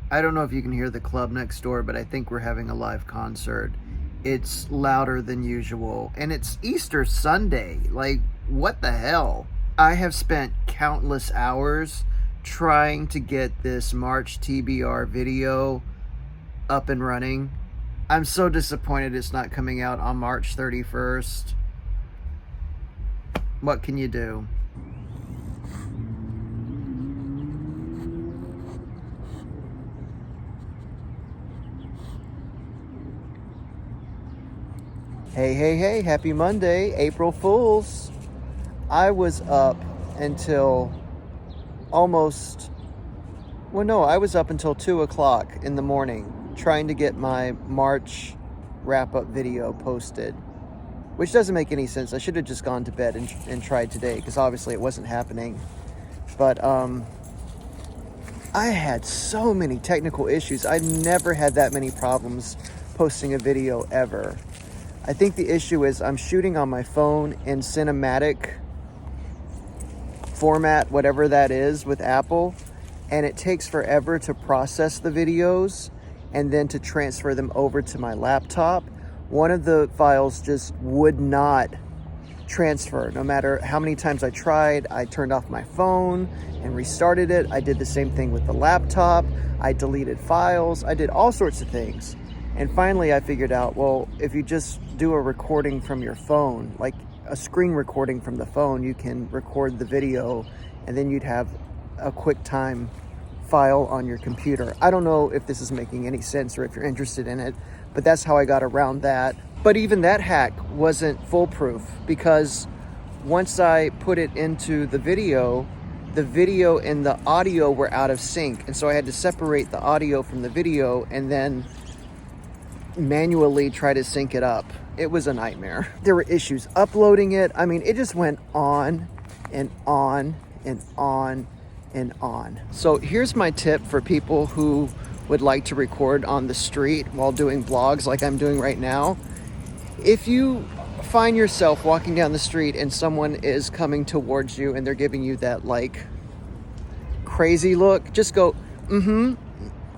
I don't know if you can hear the club next door, but I think we're having a live concert. It's louder than usual, and it's Easter Sunday. Like, what the hell? I have spent countless hours trying to get this March TBR video up and running. I'm so disappointed it's not coming out on March 31st. What can you do? Hey, happy Monday, April Fools. I was up until I was up until 2 o'clock in the morning trying to get my March wrap-up video posted, which doesn't make any sense. I should have just gone to bed and tried today, because obviously it wasn't happening. But I had so many technical issues. I never had that many problems posting a video ever. I think the issue is I'm shooting on my phone in cinematic format, whatever that is, with Apple, and it takes forever to process the videos and then to transfer them over to my laptop. One of the files just would not transfer. No matter how many times I tried, I turned off my phone and restarted it. I did the same thing with the laptop. I deleted files. I did all sorts of things. And finally I figured out, well, if you just do a recording from your phone, like a screen recording from the phone, you can record the video and then you'd have a QuickTime file on your computer. I don't know if this is making any sense or if you're interested in it, but that's how I got around that. But even that hack wasn't foolproof, because once I put it into the video and the audio were out of sync. And so I had to separate the audio from the video and then manually try to sync it up. It was a nightmare. There were issues uploading it. I mean, it just went on and on and on and on. So here's my tip for people who would like to record on the street while doing vlogs like I'm doing right now. If you find yourself walking down the street and someone is coming towards you and they're giving you that like crazy look, just go,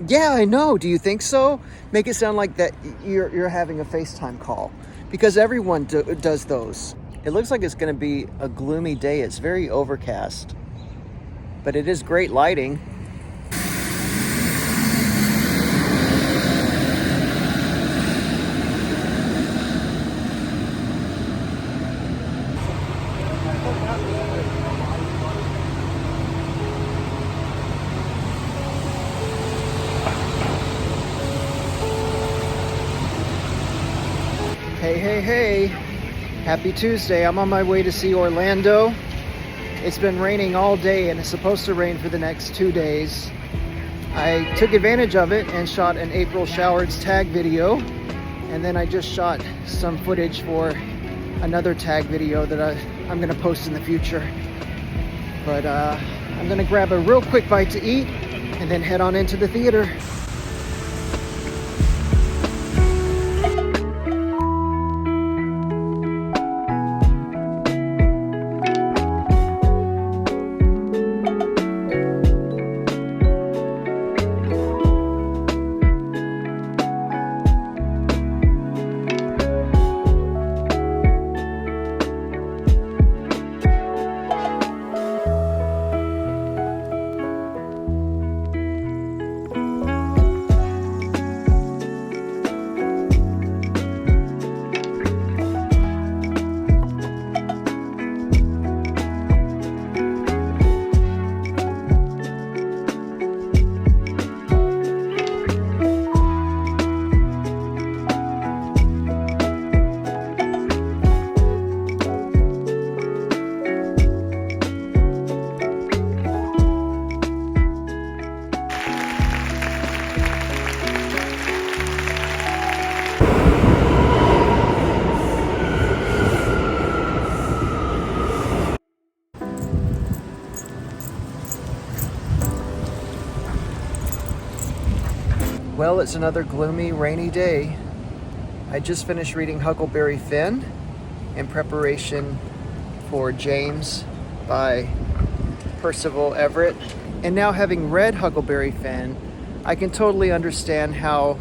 yeah, I know. Do you think so? Make it sound like that you're having a FaceTime call, because everyone does those. It looks like it's going to be a gloomy day. It's very overcast, but it is great lighting. Hey, happy Tuesday. I'm on my way to see Orlando. It's been raining all day and it's supposed to rain for the next 2 days. I took advantage of it and shot an April Showers tag video, and then I just shot some footage for another tag video that I'm gonna post in the future. But I'm gonna grab a real quick bite to eat and then head on into the theater. Well, it's another gloomy, rainy day. I just finished reading Huckleberry Finn in preparation for James by Percival Everett. And now, having read Huckleberry Finn, I can totally understand how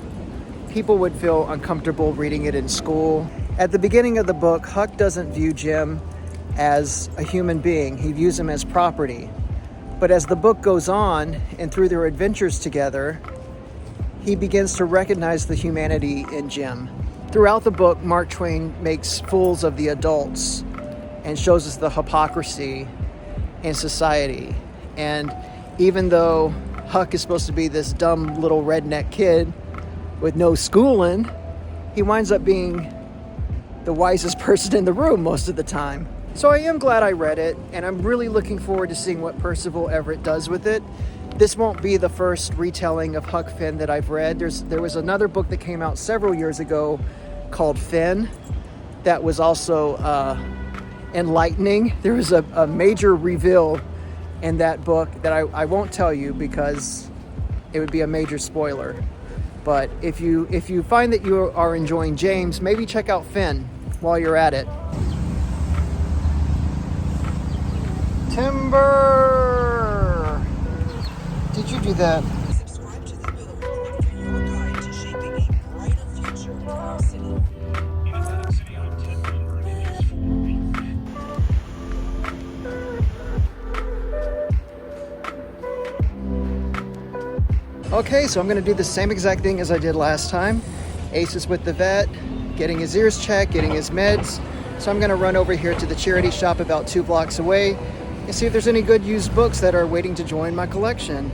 people would feel uncomfortable reading it in school. At the beginning of the book, Huck doesn't view Jim as a human being. He views him as property. But as the book goes on, and through their adventures together, he begins to recognize the humanity in Jim. Throughout the book, Mark Twain makes fools of the adults and shows us the hypocrisy in society. And even though Huck is supposed to be this dumb little redneck kid with no schooling, he winds up being the wisest person in the room most of the time. So I am glad I read it, and I'm really looking forward to seeing what Percival Everett does with it. This won't be the first retelling of Huck Finn that I've read. There was another book that came out several years ago called Finn that was also enlightening. There was a major reveal in that book that I won't tell you because it would be a major spoiler. But if you find that you are enjoying James, maybe check out Finn while you're at it. Timber! Did you do that? Subscribe to the Billboard for your guide to shaping a brighter future in our city. Okay, so I'm going to do the same exact thing as I did last time. Ace is with the vet, getting his ears checked, getting his meds. So I'm going to run over here to the charity shop about 2 blocks away and see if there's any good used books that are waiting to join my collection.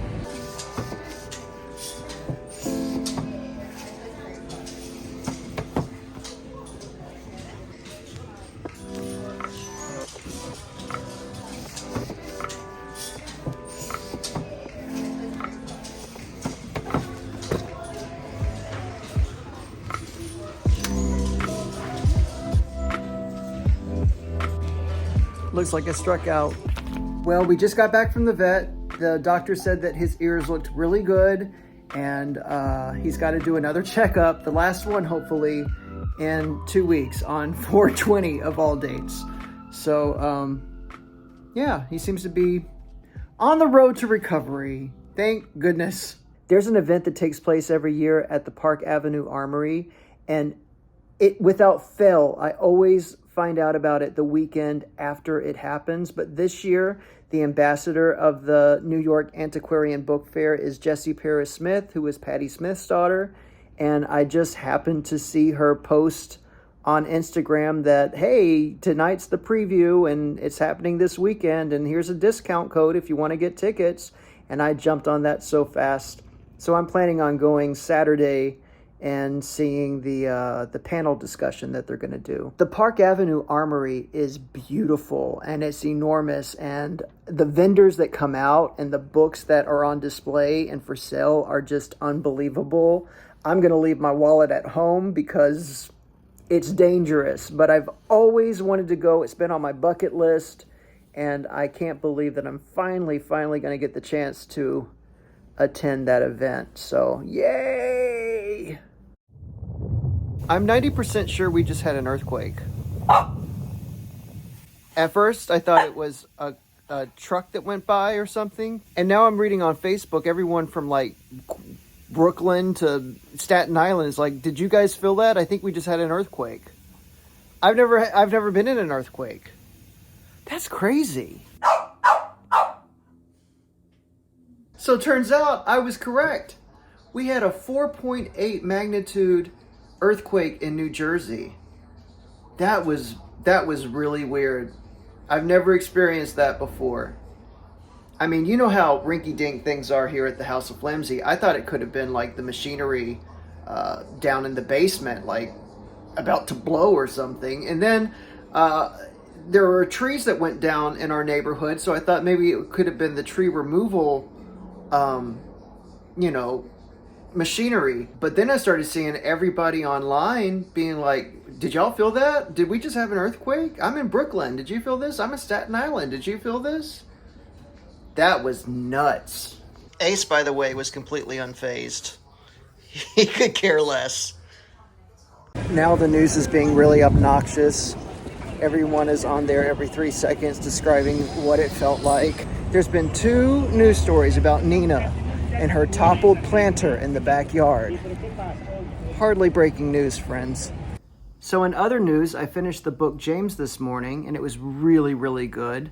Looks like I struck out. Well, we just got back from the vet. The doctor said that his ears looked really good, and he's got to do another checkup, the last one hopefully in 2 weeks on 4/20 of all dates. So yeah, he seems to be on the road to recovery. Thank goodness. There's an event that takes place every year at the Park Avenue Armory, and it, without fail, I always find out about it the weekend after it happens. But this year, the ambassador of the New York Antiquarian Book Fair is Jessie Paris Smith, who is Patti Smith's daughter. And I just happened to see her post on Instagram that, hey, tonight's the preview and it's happening this weekend, and here's a discount code if you want to get tickets. And I jumped on that so fast. So I'm planning on going Saturday and seeing the panel discussion that they're going to do. The Park Avenue Armory is beautiful and it's enormous, and the vendors that come out and the books that are on display and for sale are just unbelievable. I'm going to leave my wallet at home because it's dangerous, but I've always wanted to go. It's been on my bucket list, and I can't believe that I'm finally going to get the chance to attend that event. So, yay! I'm 90% sure we just had an earthquake. At first, I thought it was a truck that went by or something. And now I'm reading on Facebook, everyone from like Brooklyn to Staten Island is like, did you guys feel that? I think we just had an earthquake. I've never been in an earthquake. That's crazy. So turns out I was correct. We had a 4.8 magnitude earthquake in New Jersey. That was really weird. I've never experienced that before. I mean, you know how rinky-dink things are here at the House of Flimsy. I thought it could have been like the machinery down in the basement, like about to blow or something. And then there were trees that went down in our neighborhood, so I thought maybe it could have been the tree removal machinery. But then I started seeing everybody online being like, did y'all feel that? Did we just have an earthquake? I'm in Brooklyn. Did you feel this? I'm in Staten Island. Did you feel this? That was nuts. Ace, by the way, was completely unfazed. He could care less. Now the news is being really obnoxious. Everyone is on there every 3 seconds describing what it felt like. There's been 2 news stories about Nina. and her toppled planter in the backyard. Hardly breaking news, friends. So in other news, I finished the book James this morning, and it was really, really good.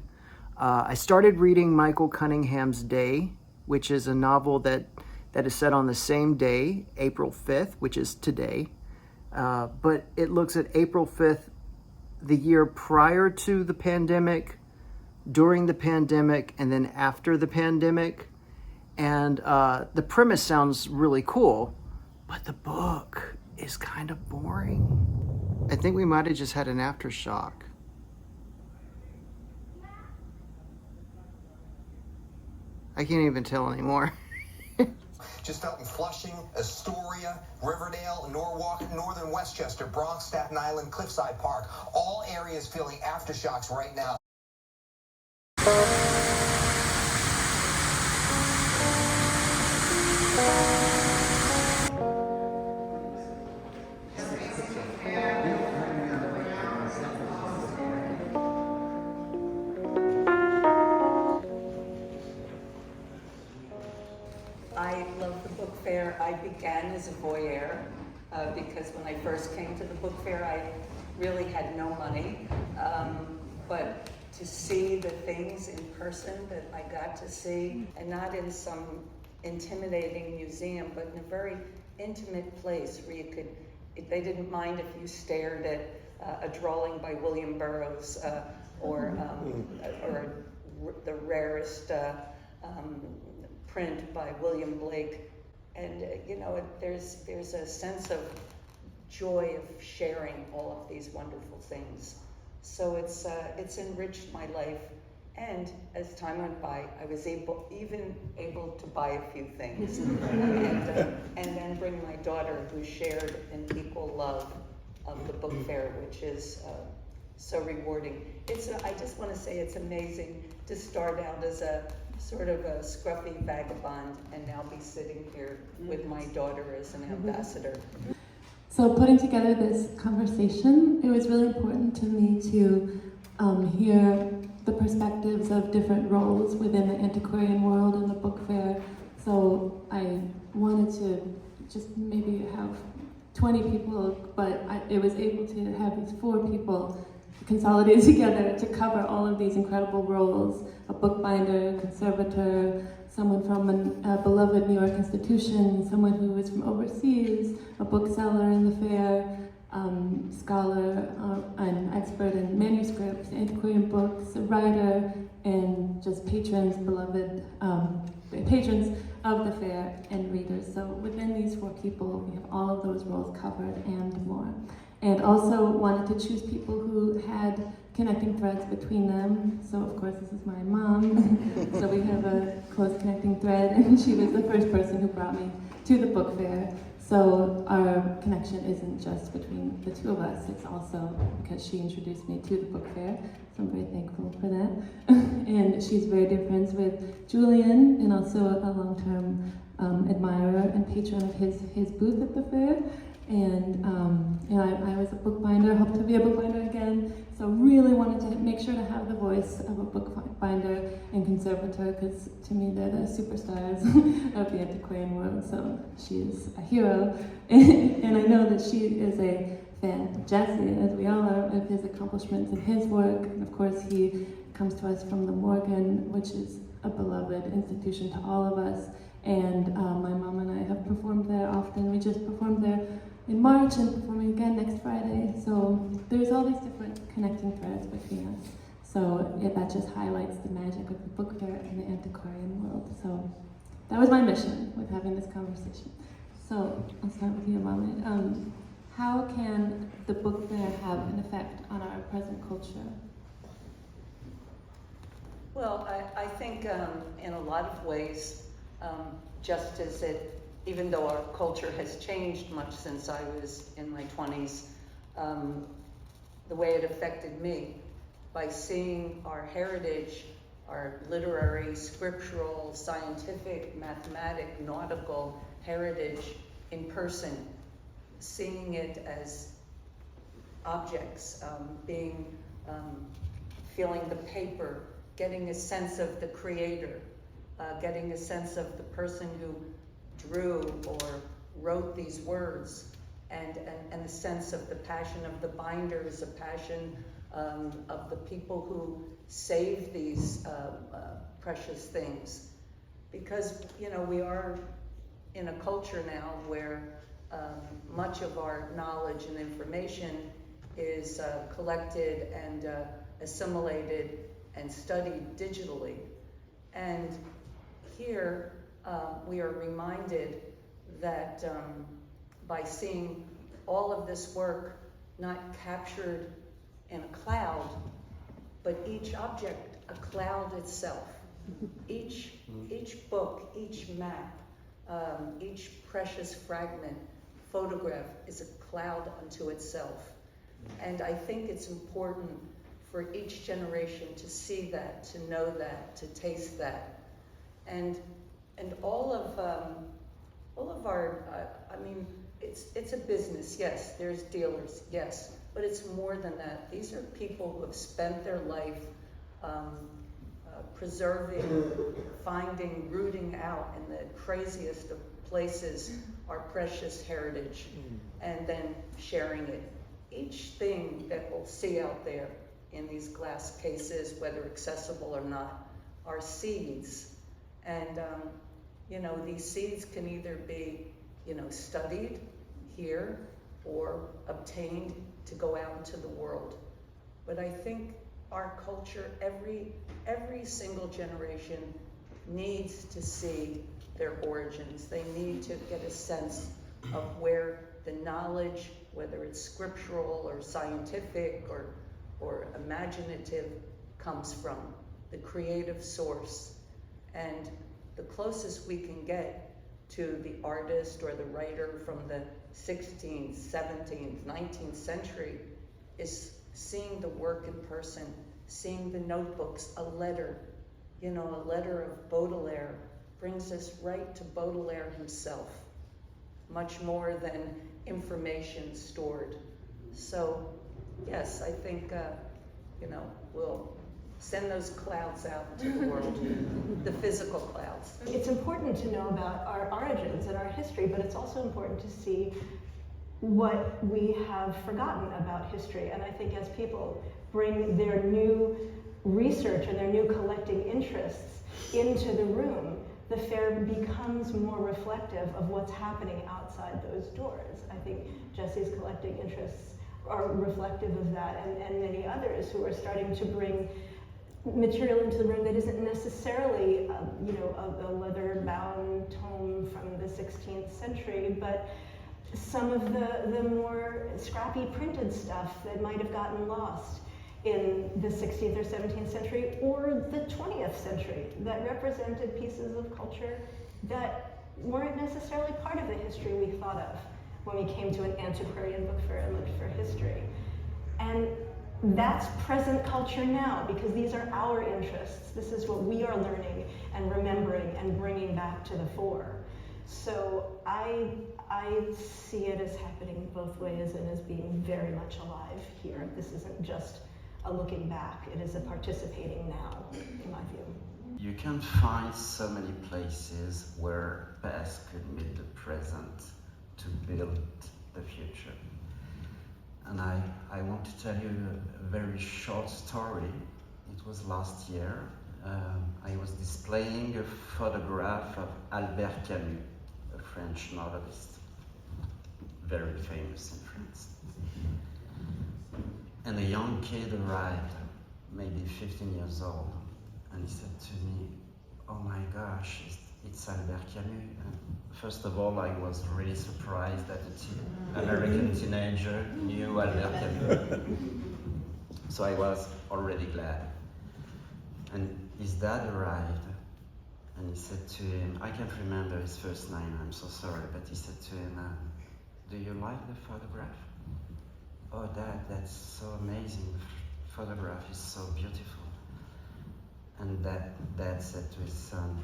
I started reading Michael Cunningham's Day, which is a novel that is set on the same day, April 5th, which is today. But it looks at April 5th, the year prior to the pandemic, during the pandemic, and then after the pandemic. And the premise sounds really cool, but the book is kind of boring. I think we might have just had an aftershock. I can't even tell anymore. Just out in Flushing, Astoria, Riverdale, Norwalk, Northern Westchester, Bronx, Staten Island, Cliffside Park. All areas feeling aftershocks right now. I love the book fair. I began as a voyeur because when I first came to the book fair, I really had no money. But to see the things in person that I got to see, and not in some intimidating museum, but in a very intimate place where you could, they didn't mind if you stared at a drawing by William Burroughs or the rarest print by William Blake. And you know, there's a sense of joy of sharing all of these wonderful things. So it's enriched my life, and as time went by, I was able to buy a few things, and then bring my daughter, who shared an equal love of the book fair, which is so rewarding. I just want to say it's amazing to start out as a sort of a scruffy vagabond and now be sitting here with my daughter as an ambassador. So putting together this conversation, it was really important to me to hear the perspectives of different roles within the antiquarian world and the book fair. So I wanted to just maybe have 20 people, but it was able to have these 4 people consolidated together to cover all of these incredible roles: a bookbinder, conservator, someone from a beloved New York institution, someone who is from overseas, a bookseller in the fair, scholar, an expert in manuscripts, antiquarian books, a writer, and just patrons, beloved patrons of the fair, and readers. So within these 4 people, we have all of those roles covered and more. And also wanted to choose people who had connecting threads between them. So of course this is my mom. So we have a close connecting thread, and she was the first person who brought me to the book fair. So our connection isn't just between the 2 of us, it's also because she introduced me to the book fair. So I'm very thankful for that. And she's very dear friends with Julian, and also a long-term admirer and patron of his booth at the fair. And I was a bookbinder, hope to be a bookbinder again, so really wanted to make sure to have the voice of a bookbinder and conservator, because to me they're the superstars of the antiquarian world, so she's a hero. And I know that she is a fan, Jesse, as we all are, of his accomplishments and his work. And of course he comes to us from the Morgan, which is a beloved institution to all of us. And my mom and I have performed there often. We just performed there in March and performing again next Friday. So there's all these different connecting threads between us. So that just highlights the magic of the book fair and the antiquarian world. So that was my mission with having this conversation. So I'll start with you, Mohammed. How can the book fair have an effect on our present culture? Well, I think in a lot of ways, just as even though our culture has changed much since I was in my 20s, the way it affected me by seeing our heritage, our literary, scriptural, scientific, mathematic, nautical heritage in person, seeing it as objects, feeling the paper, getting a sense of the creator, getting a sense of the person who drew or wrote these words, and the sense of the passion of the binders, a passion of the people who saved these precious things. Because, you know, we are in a culture now where much of our knowledge and information is collected and assimilated and studied digitally. And here we are reminded that by seeing all of this work not captured in a cloud, but each object a cloud itself. Each book, each map, each precious fragment, photograph is a cloud unto itself. And I think it's important for each generation to see that, to know that, to taste that. And all of our, I mean, it's a business, yes, there's dealers, yes, but it's more than that. These are people who have spent their life preserving, finding, rooting out in the craziest of places our precious heritage, and then sharing it. Each thing that we'll see out there in these glass cases, whether accessible or not, are seeds. And, you know, these seeds can either be, you know, studied here or obtained to go out into the world. But I think our culture, every single generation needs to see their origins. They need to get a sense of where the knowledge, whether it's scriptural or scientific or imaginative, comes from, the creative source. And the closest we can get to the artist or the writer from the 16th, 17th, 19th century is seeing the work in person, seeing the notebooks, a letter, you know, a letter of Baudelaire brings us right to Baudelaire himself, much more than information stored. So, yes, I think, you know, we'll send those clouds out to the world, the physical clouds. It's important to know about our origins and our history, but it's also important to see what we have forgotten about history. And I think as people bring their new research and their new collecting interests into the room, the fair becomes more reflective of what's happening outside those doors. I think Jesse's collecting interests are reflective of that, and many others who are starting to bring material into the room that isn't necessarily, you know, a leather-bound tome from the 16th century, but some of the more scrappy printed stuff that might have gotten lost in the 16th or 17th century or the 20th century that represented pieces of culture that weren't necessarily part of the history we thought of when we came to an antiquarian book fair and looked for history. And that's present culture now, because these are our interests. This is what we are learning and remembering and bringing back to the fore. So I see it as happening both ways and as being very much alive here. This isn't just a looking back, it is a participating now, in my view. You can find so many places where past could meet the present to build the future. And I want to tell you a very short story. It was last year. I was displaying a photograph of Albert Camus, a French novelist, very famous in France. And a young kid arrived, maybe 15 years old, and he said to me, "Oh my gosh, it's Albert Camus." And first of all, I was really surprised that an American teenager knew Albert Camus. So I was already glad. And his dad arrived, and he said to him, I can't remember his first name, I'm so sorry, but he said to him, "Do you like the photograph?" "Oh, Dad, that's so amazing. The photograph is so beautiful." And Dad said to his son,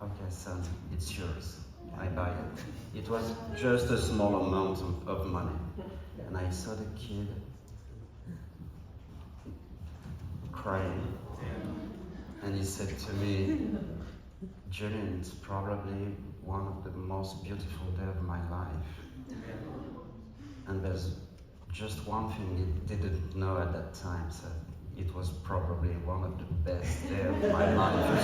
"Okay, son, it's yours. I buy it." It was just a small amount of money. And I saw the kid crying. And he said to me, Julian, it's probably one of the most beautiful days of my life. And there's just one thing you didn't know at that time, so it was probably one of the best days of my life.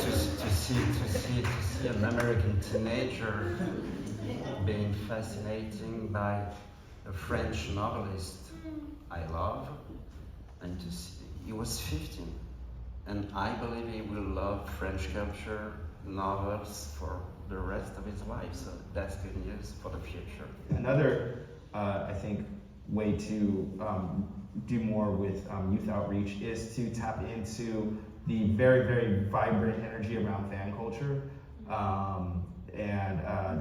to see an American teenager being fascinating by a French novelist I love, and to see, he was 15, and I believe he will love French culture, novels for the rest of his life, so that's good news for the future. Another, I think, way to do more with youth outreach is to tap into the very, very vibrant energy around fan culture.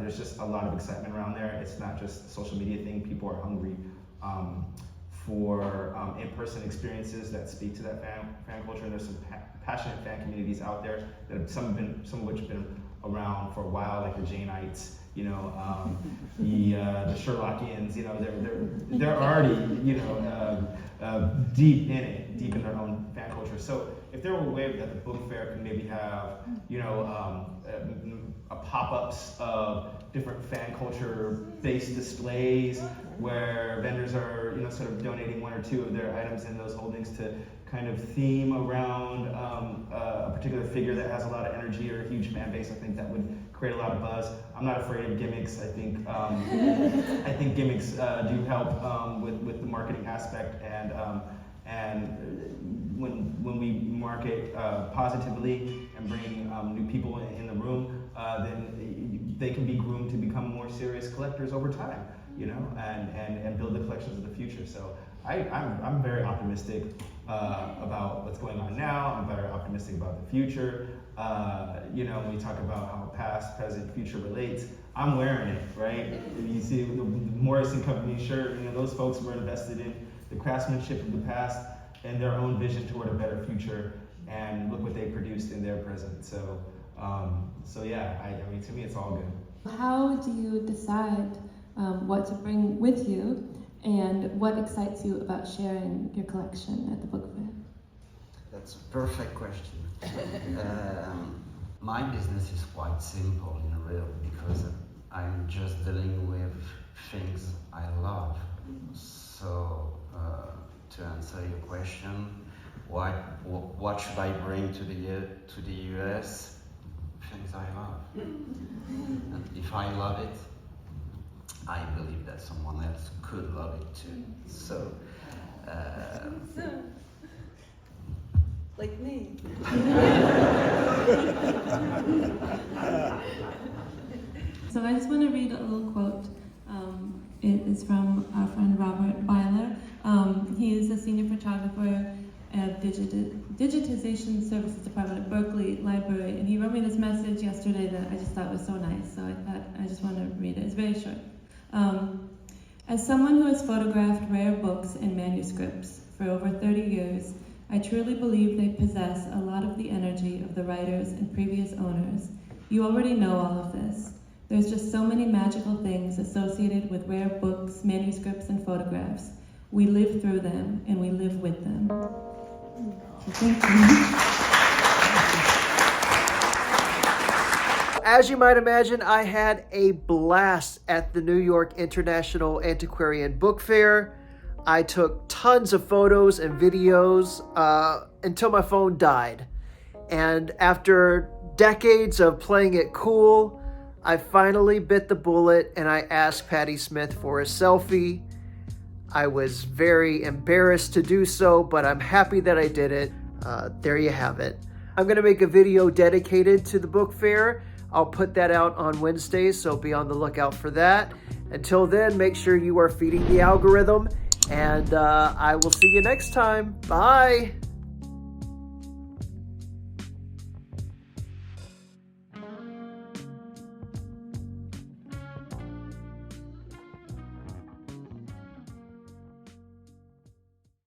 There's just a lot of excitement around there. It's not just a social media thing. People are hungry for in-person experiences that speak to that fan culture. And there's some passionate fan communities out there that have some of which have been around for a while, like the Janeites, you know, the Sherlockians. You know, they're already, you know, deep in it, deep in their own fan culture. So if there were a way that the book fair could maybe have, you know, pop-ups of different fan culture-based displays where vendors are, you know, sort of donating one or two of their items in those holdings to kind of theme around a particular figure that has a lot of energy or a huge fan base, I think that would create a lot of buzz. I'm not afraid of gimmicks. I think I think gimmicks do help with the marketing aspect, and when we market positively and bring new people in the room, then they can be groomed to become more serious collectors over time, you know, and build the collections of the future. So I'm very optimistic about what's going on now. I'm very optimistic about the future. You know, when we talk about how past, present, future relates, I'm wearing it, right? You see the Morrison Company shirt, you know, those folks were invested in the craftsmanship of the past and their own vision toward a better future, and look what they produced in their present. So, yeah, I mean, to me, it's all good. How do you decide what to bring with you, and what excites you about sharing your collection at the book fair? That's a perfect question. My business is quite simple in real, because I'm just dealing with things I love. So to answer your question, what should I bring to the US? Things I love. And if I love it, I believe that someone else could love it too. So like me. So I just want to read a little quote. It is from our friend Robert Byler. He is a senior photographer at Digitization Services Department at Berkeley Library, and he wrote me this message yesterday that I just thought was so nice, so I thought I just want to read it. It's very short. As someone who has photographed rare books and manuscripts for over 30 years, I truly believe they possess a lot of the energy of the writers and previous owners. You already know all of this. There's just so many magical things associated with rare books, manuscripts, and photographs. We live through them, and we live with them. So thank you. As you might imagine, I had a blast at the New York International Antiquarian Book Fair. I took tons of photos and videos until my phone died. And after decades of playing it cool, I finally bit the bullet and I asked Patti Smith for a selfie. I was very embarrassed to do so, but I'm happy that I did it. There you have it. I'm going to make a video dedicated to the book fair. I'll put that out on Wednesdays, so be on the lookout for that. Until then, make sure you are feeding the algorithm, and I will see you next time. Bye.